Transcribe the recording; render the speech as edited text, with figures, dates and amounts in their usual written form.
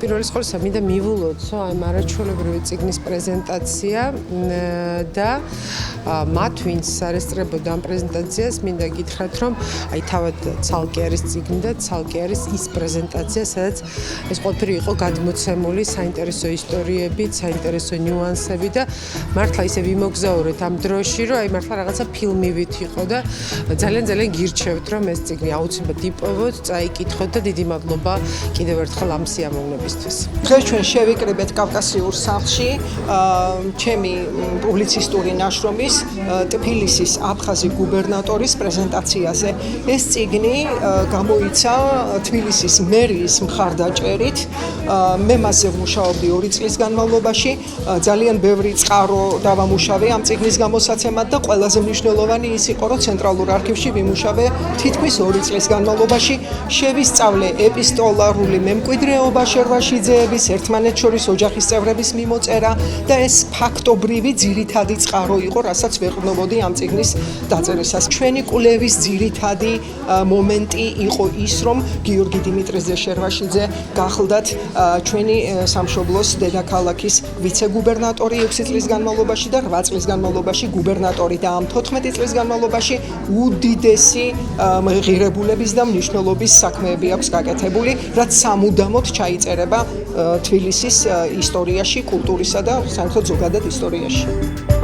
პირველის ყოვლისა მინდა მივულოცო აი მარაჩვეულებრივი წიგნის პრეზენტაცია და მათ ვინც არესწრებოდა ამ პრეზენტაციას მინდა გითხრათ რომ აი თავად ცალკე არის წიგნი და ცალკე არის ის პრეზენტაცია სადაც ეს ყველაფერი იყო გადმოცემული საინტერესო ისტორიებით, საინტერესო ნიუანსები და მართლა ისე ვიმოგზაურეთ ამ დროში რომ აი მართლა რაღაცა ფილმივით იყო და ძალიან გირჩევთ რომ ეს წიგნი აუცილებლად იპოვოთ, წაიკითხოთ და დიდი მადლობა კიდევ ერთხელ ამ სიამოვნებისთვის. დღეს ჩვენ შევიკრიბეთ კავკასიურ სახლში ჩემი პუბლიცისტური ნაშრომის ტფილისის აფხაზი გუბერნატორის პრეზენტაციაზე. ეს წიგნი გამოიცა თბილისის მერიის მხარდაჭერით. მე მასზე ვმუშაობდი 2 წლის განმავლობაში. ძალიან ბევრი წყარო დავამუშავე ამ წიგნის გამოსაცემად და ყველაზე მნიშვნელოვანი ის იყო, რომ ცენტრალურ არქივში ვიმუშავე თითქმის 2 წლის განმავლობაში. შევისწავლე ეპისტოლარული მემკვიდრეობა შერვაშიძეების, ერთმანეთს შორის ოჯახის წევრების მიმოწერა და ეს ფაქტობრივი ძირითადი წყარო იყო, რასაც ვეყრდნობოდი ამ წიგნის დაწერისას. ჩვენი კვლევის ძირითადი მომენტი იყო ის, რომ გიორგი დიმიტრიძე შერვაშიძე გახლდათ ჩვენი სამშობლოს დედაქალაქის ვიცე-გუბერნატორი 6 წლის განმავლობაში და 8 წლის განმავლობაში გუბერნატორი და ამ 14 წლის განმავლობაში უდიდესი ღირებულების და მნიშვნელობის საქმეები აქვს გაკეთებული, რაც სამუდამოდ ჩაიწერება თბილისის ისტორიაში, კულტურისა და საერთოდ ზოგადად ისტორიაში.